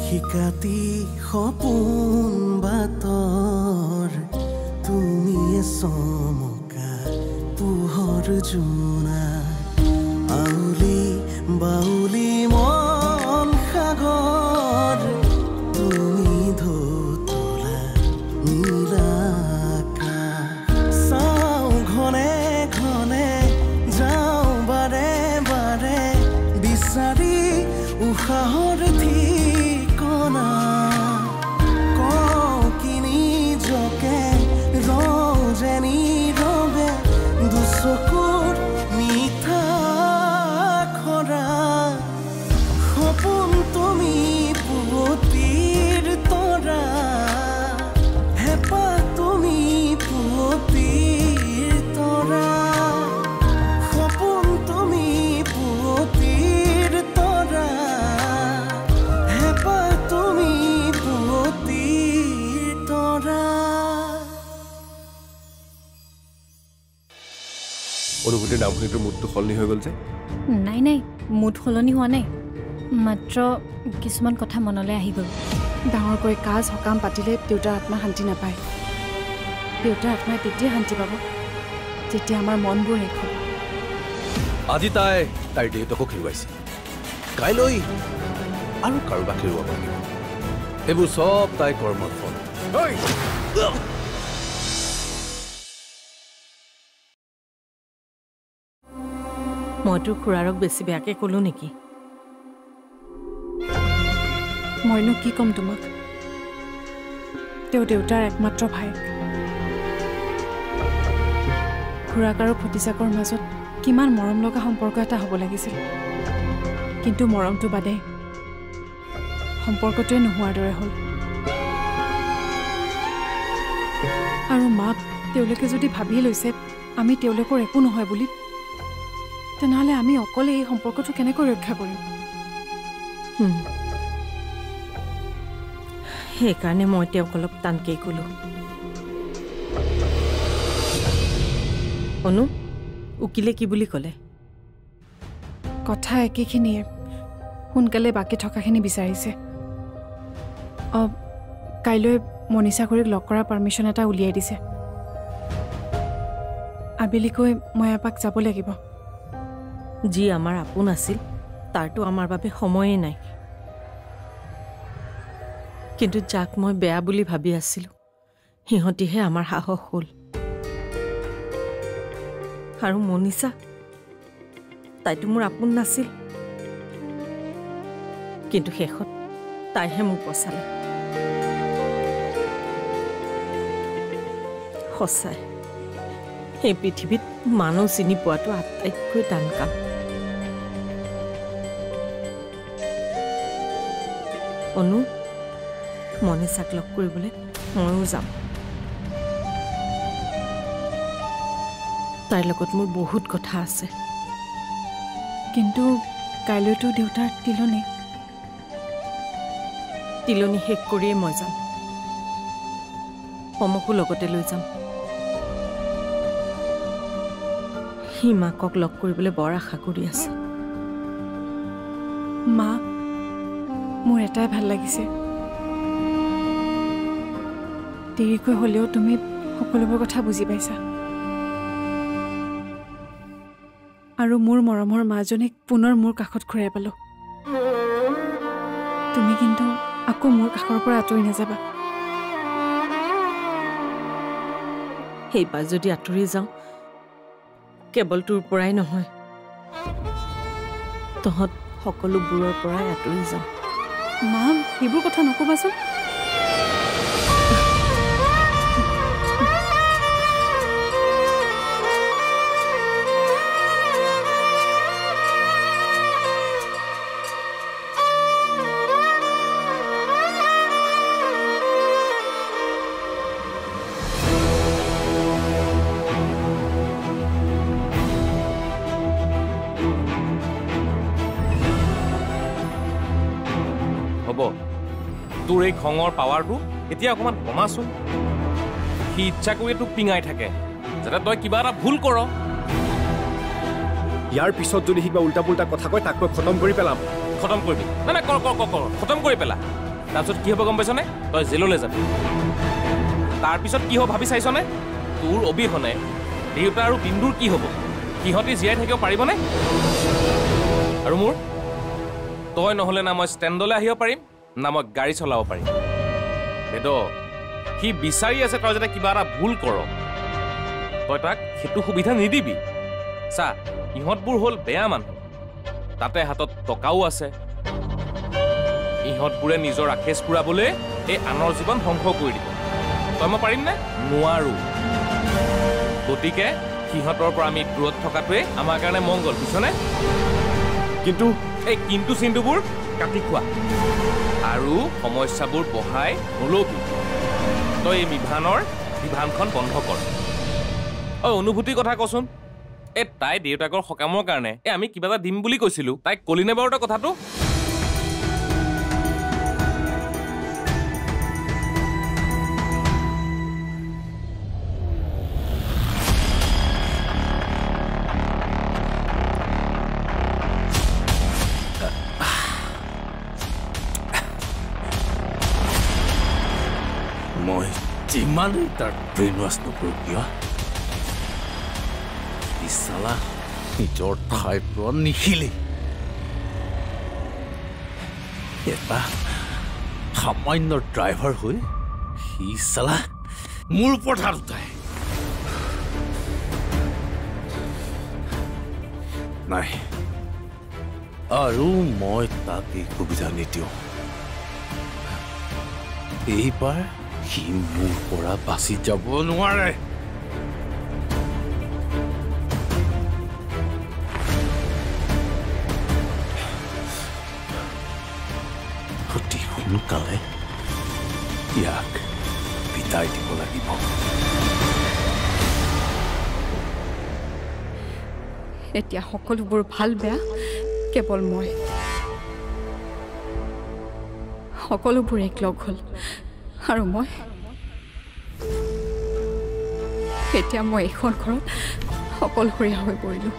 শিকাতি সপোন বাতৰ তুমি চমকা পোহৰ জোনা আউলি বাউলি মন সাগৰ তুমি ধুতলা নীলা চাওঁ ঘনে ঘনে যাওঁ বাৰে বাৰে বিচাৰি উশাহৰ ঠিকনা কওঁ কিনি জকে ৰজেনি ৰবে দুচকুৰ মিঠা খৰা সপোন তুমি পুৱতিৰ তৰা হেঁপাহ তুমি পুৱতিৰ তৰা সপোন তুমি পুৱতিৰ তৰা হেঁপাহ তুমি পুৱতিৰ তৰা অনুভূতিৰ নাম শুনি তোৰ মুডটো সলনি হৈ গ'ল যে নাই নাই মুড সলনি হোৱা নাই মাত্ৰ কিছুমান কথা মনলৈ আহি গ'ল ডাঙৰকৈ কাজ সকাম পাতিলে দেউতাৰ আত্মা শান্তি নাপায় দেউতাৰ আত্মাই তেতিয়া শান্তি পাব যেতিয়া আমাৰ মনবোৰ শেষ হ'ব আজি তাইৰ দেউতাকো খেলুৱাইছে কাইলৈ আৰু কাৰোবাক খেলুৱাব লাগিব এইবোৰ চব তাই কৰ্মৰ ফল মইতো খুৰাৰক বেছি বেয়াকে ক'লো নেকি মইনো কি ক'ম তোমাক তেওঁ দেউতাৰ একমাত্ৰ ভায়েক খুৰাক আৰু ভতিজাকৰ মাজত কিমান মৰম লগা সম্পৰ্ক এটা হ'ব লাগিছিল কিন্তু মৰমটো বাদে সম্পৰ্কটোৱে নোহোৱাৰ দৰে হ'ল আৰু মাক তেওঁলোকে যদি ভাবি লৈছে আমি তেওঁলোকৰ একো নহয় বুলি তেনেহ'লে আমি অকলে এই সম্পৰ্কটো কেনেকৈ ৰক্ষা কৰিম সেইকাৰণে মই তেওঁক অলপ টানকেই ক'লো অনু উকিলে কি বুলি ক'লে কথা একেখিনিয়ে সোনকালে বাকী থকাখিনি বিচাৰিছে কাইলৈ মনীষা খুৰীক লগ কৰা পাৰ্মিশ্যন এটা উলিয়াই দিছে আবেলিকৈ মই এপাক যাব লাগিব যি আমাৰ আপোন আছিল তাৰতো আমাৰ বাবে সময়েই নাই কিন্তু যাক মই বেয়া বুলি ভাবি আছিলোঁ সিহঁতিহে আমাৰ সাহস হ'ল আৰু মনীষা তাইতো মোৰ আপোন নাছিল কিন্তু শেষত তাইহে মোক বচালে সঁচাই এই পৃথিৱীত মানুহ চিনি পোৱাটো আটাইতকৈ টান কাম অনু মনীষাক লগ কৰিবলৈ ময়ো যাম তাইৰ লগত মোৰ বহুত কথা আছে কিন্তু কাইলৈতো দেউতাৰ তিলনি শেষ কৰিয়েই মই যাম সমকো লগতে লৈ যাম সি মাকক লগ কৰিবলৈ বৰ আশা কৰি আছে মা মোৰ এটাই ভাল লাগিছে দেৰিকৈ হ'লেও তুমি সকলোবোৰ কথা বুজি পাইছা আৰু মোৰ মৰমৰ মাজনীক পুনৰ মোৰ কাষত ঘূৰাই পালো তুমি কিন্তু আকৌ মোৰ কাষৰ পৰা আঁতৰি নাযাবা সেইবাৰ যদি আঁতৰি যাওঁ কেৱল তোৰ পৰাই নহয় তহঁত সকলোবোৰৰ পৰাই আঁতৰি যাওঁ মা সেইবোৰ কথা নকবাচোন তোৰ এই খঙৰ পাৱাৰটো এতিয়া অকণমান কমাচোন সি ইচ্ছা কৰি তোক পিঙাই থাকে যাতে তই কিবা এটা ভুল কৰ ইয়াৰ পিছত যদি কিবা উল্টা পুল্টা কথা কয় তাক মই খতম কৰি পেলাম খতম কৰিবি নাই কৰ খতম কৰি পেলা তাৰপিছত কি হ'ব গম পাইছনে তই জেললৈ যাবি তাৰপিছত কি হ'ব ভাবি চাইছনে তোৰ অবিহনে দেউতা আৰু বিন্দুৰ কি হ'ব সিহঁতি জীয়াই থাকিব পাৰিবনে আৰু মোৰ তই নহ'লে না মই ষ্টেণ্ডলৈ আহিব পাৰিম না মই গাড়ী চলাব পাৰিম বেদ সি বিচাৰি আছে তই যাতে কিবা এটা ভুল কৰ তই তাক সেইটো সুবিধা নিদিবি চা ইহঁতবোৰ হ'ল বেয়া মানুহ তাতে হাতত টকাও আছে ইহঁতবোৰে নিজৰ আখেজ পুৰাবলৈ এই আনৰ জীৱন ধ্বংস কৰি দিব তই মই পাৰিম নে নোৱাৰো গতিকে সিহঁতৰ পৰা আমি দূৰত থকাটোৱে আমাৰ কাৰণে মংগল বুজিছনে কিন্তু এই কিন্তু চিন্তুবোৰ কাটি খোৱা আৰু সমস্যাবোৰ বঢ়াই নলবি তই এই বিভানখন বন্ধ কৰ ঐ অনুভূতিৰ কথা কচোন এই তাই দেউতাকৰ সকামৰ কাৰণে আমি কিবা এটা দিম বুলি কৈছিলো তাইক কলিনে বাৰু তই কথাটো মই যিমানেই তাৰ ব্ৰেইন ৱাছ নকৰোঁ কিয় চালা নিজৰ ঠাইৰ পৰা নিখিলি এটা সামান্য ড্ৰাইভাৰ হৈ সি চালা মোৰ ওপৰত হাত উঠায় নাই আৰু মই তাক এই সুবিধা নিদিওঁ এইবাৰ সি মোৰ পৰা বাচি যাব নোৱাৰে অতি সোনকালে ইয়াক বিদায় দিব লাগিব এতিয়া সকলোবোৰ ভাল বেয়া কেৱল মই সকলোবোৰ একলগ হ'ল আৰু মই এতিয়া মই এইখন ঘৰত অকলশৰীয়া হৈ পৰিলোঁ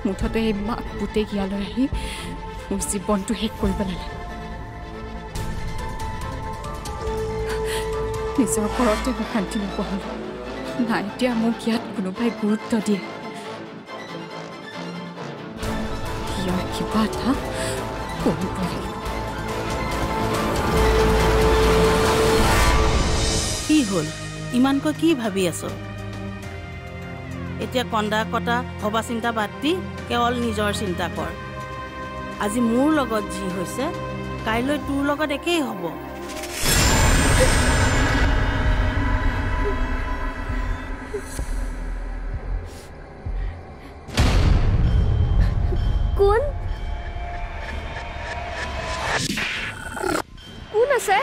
মুঠতে এই মাক গোটেই গিয়ালৈ আহি মোৰ জীৱনটো শেষ কৰি পেলালে নিজৰ ঘৰতে মই শান্তি নোপোৱা হ'লোঁ নাই এতিয়া মোক ইয়াত কোনোবাই গুৰুত্ব দিয়ে ইয়াৰ কিবা এটা কৰিব লাগিব কি হ'ল ইমানকৈ কি ভাবি আছ এতিয়া কন্দা কটা ভবা চিন্তা বাদ দি কেৱল নিজৰ চিন্তা কৰ আজি মোৰ লগত যি হৈছে কাইলৈ তোৰ লগত একেই হ'ব কোন কোন আছে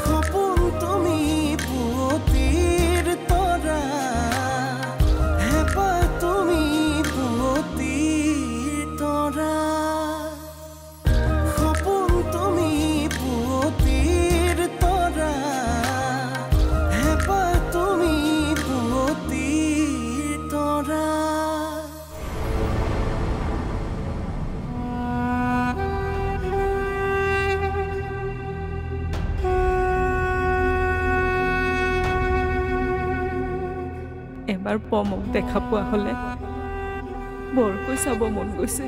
সপোন তুমি পুৱতিৰ তৰা হেঁপাহ তুমি পুৱতিৰ তৰা সপোন তুমি পুৱতিৰ তৰা হেঁপাহ তুমি পুৱতিৰ তৰা এবাৰ পমক দেখা পোৱা হ'লে বৰকৈ চাব মন গৈছে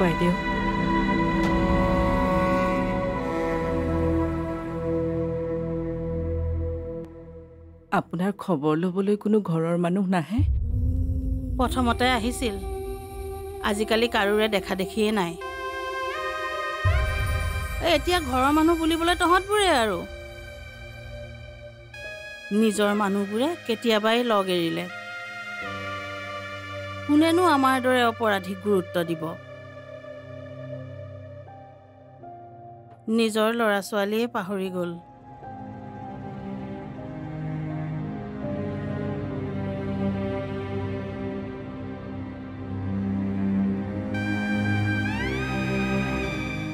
বাইদেউ আপোনাৰ খবৰ ল'বলৈ কোনো ঘৰৰ মানুহ নাহে প্ৰথমতে আহিছিল আজিকালি কাৰোৰে দেখা দেখিয়ে নাই এতিয়া ঘৰৰ মানুহ বুলিবলৈ তহঁতবোৰে আৰু নিজৰ মানুহবোৰে কেতিয়াবাই লগ এৰিলে কোনেনো আমাৰ দৰে অপৰাধীক গুৰুত্ব দিব নিজৰ ল'ৰা ছোৱালীয়ে পাহৰি গ'ল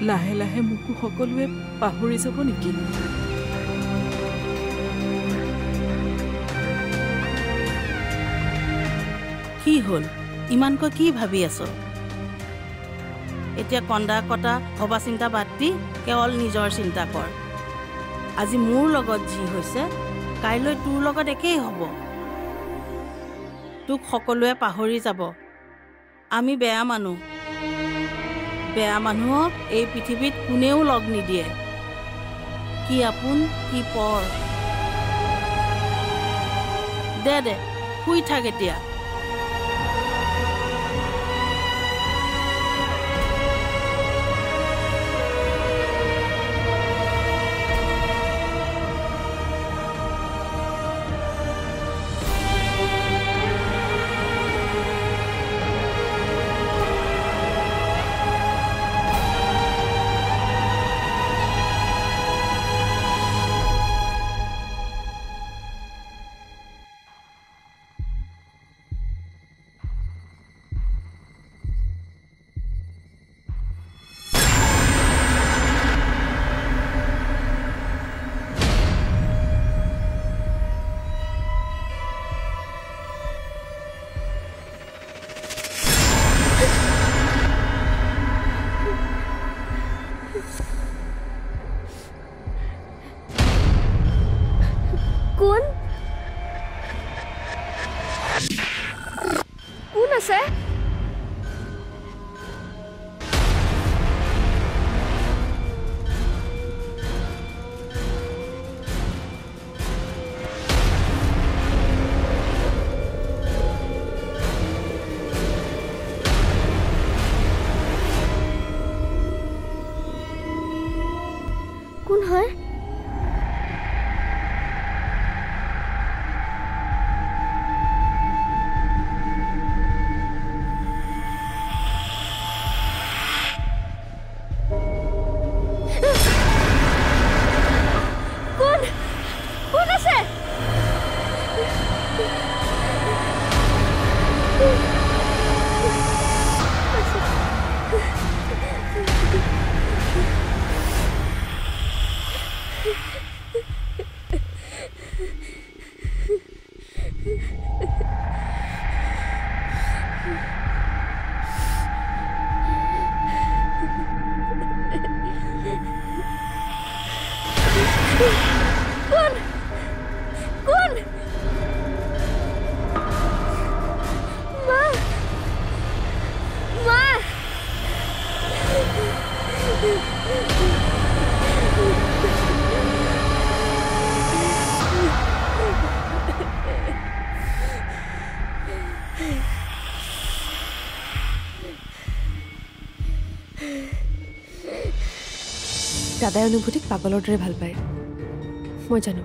লাহে লাহে মোকো সকলোৱে পাহৰি যাব নেকি? কি হ'ল ইমানকৈ কি ভাবি আছ? এতিয়া কন্দা কটা ভবা চিন্তা বাদ দি কেৱল নিজৰ চিন্তা কৰ। আজি মোৰ লগত যি হৈছে কাইলৈ তোৰ লগত একেই হ'ব। তোক সকলোৱে পাহৰি যাব। আমি বেয়া মানুহ। বেয়া মানুহক এই পৃথিৱীত কোনেও লগ নিদিয়ে। কি আপোন কি পৰ। দে শুই থাক এতিয়া। কোন আছে? কোন হয়? দাদাই অনুভূতিক পাগলৰ দৰে ভাল পায়। মই জানো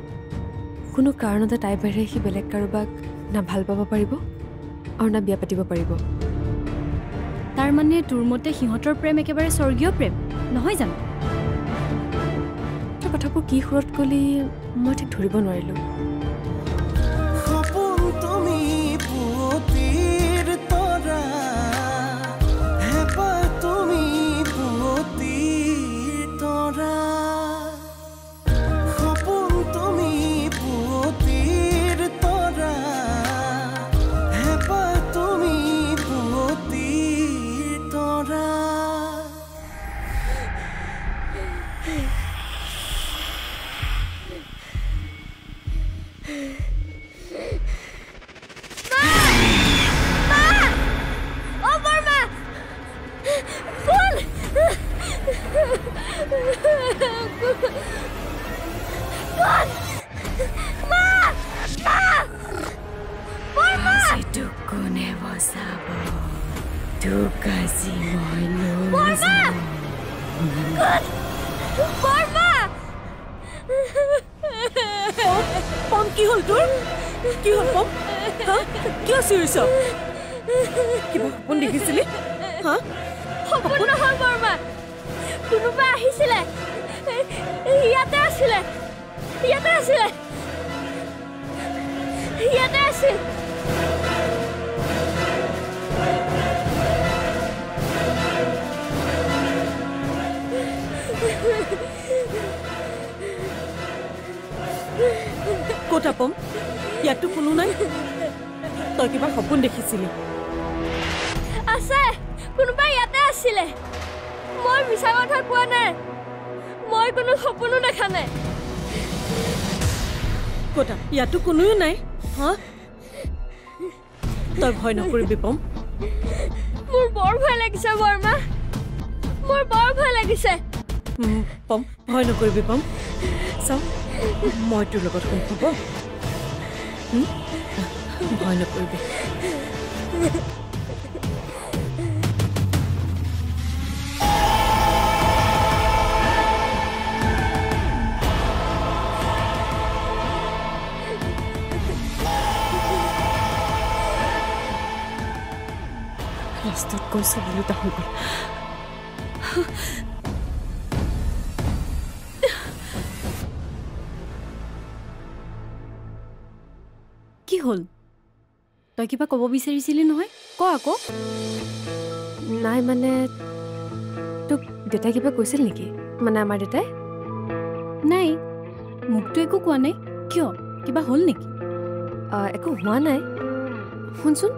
কোনো কাৰণতে তাইৰ বাহিৰে সি বেলেগ কাৰোবাক না ভাল পাব পাৰিব আৰু না বিয়া পাতিব পাৰিব। তাৰ মানে তোৰ মতে সিহঁতৰ প্ৰেম একেবাৰে স্বৰ্গীয় প্ৰেম নহয় জানো? তই কথাবোৰ কি সুৰত কলি মই ঠিক ধৰিব নোৱাৰিলোঁ। সপোন তুমি পুৱতিৰ তৰা, হেঁপাহ তুমি পুৱতিৰ তৰা। সপোন তুমি পুৱতিৰ তৰা, হেঁপাহ তুমি পুৱতিৰ তৰা। কোনে বচাব তোক আজি মই পম কি হ'ল তোৰ? কি হ'ল পম? কিয় চিঞৰিছ? কিবা সপোন দেখিছিলি? সপোন নহয় বৰমা, কোনোবা আহিছিলে, ইয়াতে আছিল। ক'ত আপম ইয়াততো কোনো নাই তই কিবা সপোন দেখিছিলি আছে কোনোবা ইয়াতে আছিলে মই মিছা কথা কোৱা নাই মই কোনো সপোনো দেখা নাই ক'ত ইয়াততো কোনোও নাই হা তই ভয় নকৰিবি পম মোৰ বৰ ভয় লাগিছে বৰ্মা মোৰ বৰ ভয় লাগিছে পম ভয় নকৰিবি পম চাওঁ মই তোৰ লগত শুন হ'ব ভয় নকৰিবি ৰাস্তাত গৈ চাবলৈ এটা হৈ গ'ল কি হ'ল তই কিবা ক'ব বিচাৰিছিলি নহয় ক আকৌ নাই মানে তোক দেউতাই কিবা কৈছিল নেকি মানে আমাৰ দেউতাই নাই মোকতো একো কোৱা নাই কিয় কিবা হ'ল নেকি একো হোৱা নাই শুনচোন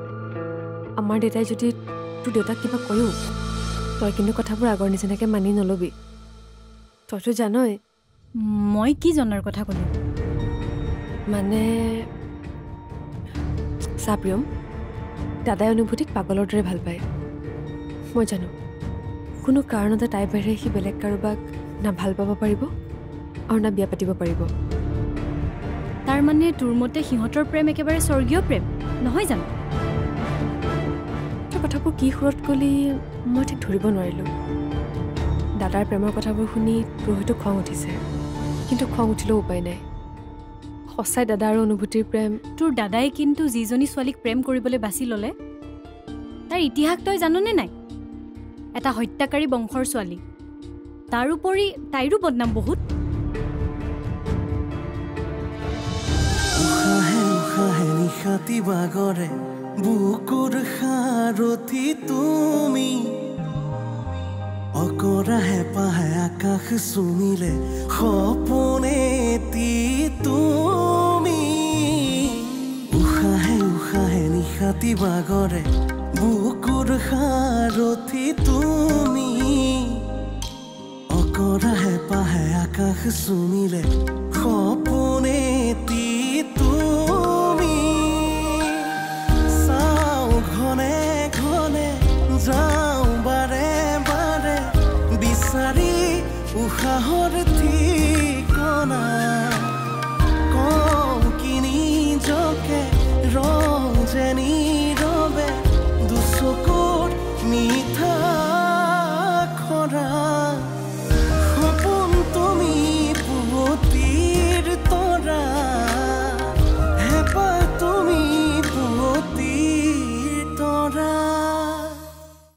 আমাৰ দেউতাই যদি তোৰ দেউতাক কিবা কয়ো তই কিন্তু কথাবোৰ আগৰ নিচিনাকৈ মানি নল'বি তইতো জানই মই কি জনাৰ কথা ক'লোঁ মানে চা প্ৰিয়ম দাদাই অনুভূতিক পাগলৰ দৰে ভাল পায় মই জানো কোনো কাৰণতে তাইৰ বাহিৰে সি বেলেগ কাৰোবাক না ভাল পাব পাৰিব আৰু না বিয়া পাতিব পাৰিব তাৰ মানে তোৰ মতে সিহঁতৰ প্ৰেম একেবাৰে স্বৰ্গীয় প্ৰেম নহয় জানো তই কথাবোৰ কি সুৰত ক'লি মই ঠিক ধৰিব নোৱাৰিলোঁ দাদাৰ প্ৰেমৰ কথাবোৰ শুনি তোৰ হয়তো খং উঠিছে কিন্তু খং উঠিলেও উপায় নাই সঁচাই দাদা আৰু অনুভূতিৰ প্ৰেম তোৰ দাদাই কিন্তু যিজনী ছোৱালীক প্ৰেম কৰিবলৈ বাছি ল'লে তাৰ ইতিহাস তই জাননে নাই এটা হত্যাকাৰী বংশৰ ছোৱালী তাৰোপৰি তাইৰো বদনাম বহুত নিশাতি বাগৰে বুকুৰ সাৰথি তুমি অকৰা হেঁপাহে আকাশ চুমিলে সপোনেতি তুমি উশাহে উশাহে নিশাতি বাগৰে বুকুৰ সাৰথি তুমি অকৰা হেঁপাহে আকাশ চুমিলে সপোনেতি তুমি চাওঁ ঘনে ঘনে যাওঁ বাৰে বাৰে বিচাৰি উশাহৰ ঠিকনা কওঁ কিনি জকে ৰং যেনি